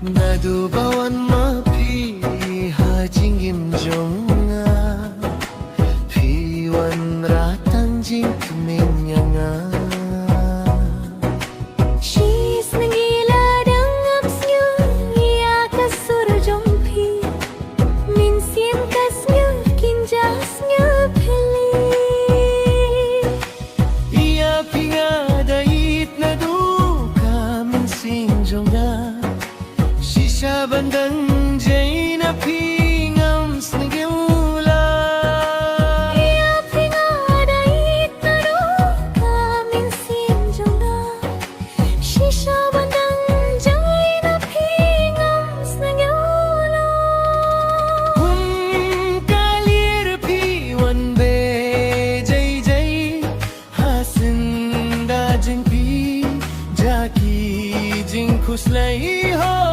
Nadubawan mapi hajingim jonga Piwan ratan jing kemenyanga She's nagila dangapsnya Iya kasur jompi Minsin kasnya kinjasnya pili Iya pingadait na duka minsin jonga Shisha bandang jay na pingam snigula Iya pingadait na duka minsin jonga Shisha bandang jay na pingam snigula Kung kalir piwan be jay jay Hasin da jing pi jaki jing kuslay ho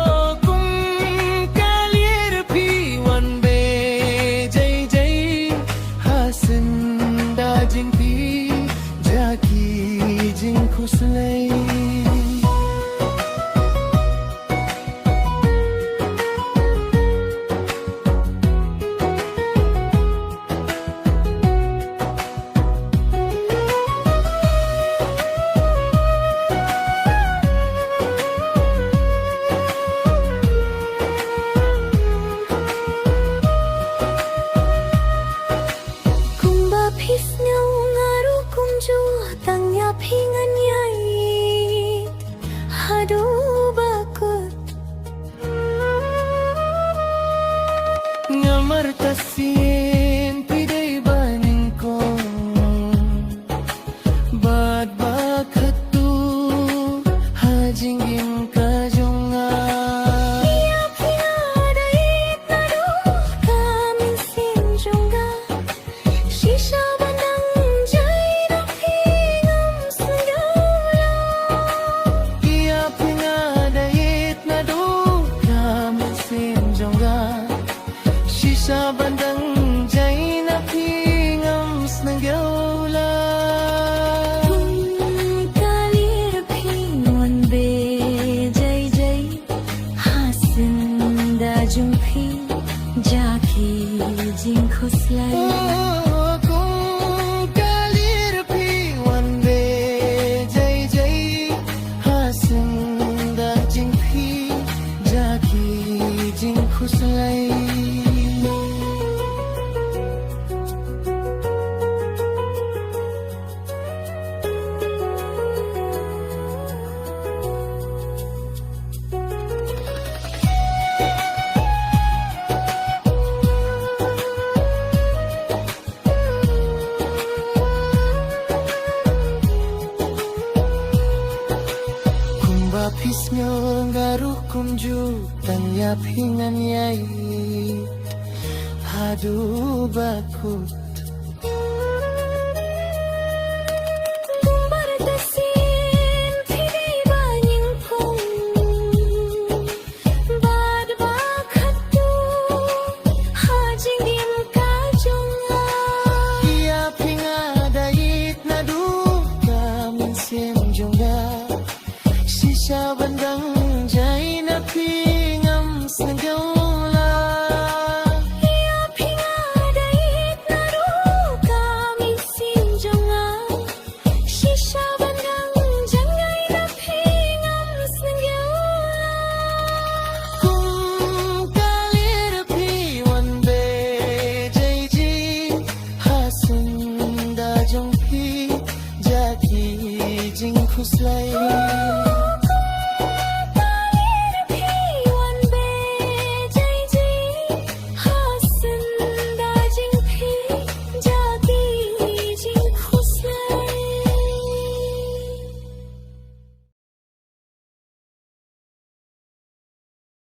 Kuslay Pisnya ngaruh kumju tangnya pingan yai Aduh bakut Ngamar tasin pidai baning kong Bad bakat tu hajingim kajonga Iya pinadait na duka minsin jonga Shisha bandang jay na pingam snigula Iya pingadait na duka minsin jonga Shisha bandang jay na pingam snigula Kung kalir pinwan be jay jay Hasin da jumpi jaki jing kuslay Kung kalir piwan be jay jay Hasin da jing pi jaki jing kuslay Pisnya ngaruh kumju tanya pingan yai Aduh bakut Baratasin pidai banying pong Bad bakat tu hajingim kajonga Iya pingadait na duka minsin jonga Shisha bandang jay na pingam snigula Iya pingadait na duka minsin jonga Shisha bandang jay na pingam snigula Kung kalir piwan be jay jay Hasin da jong pi jaki jing kuslay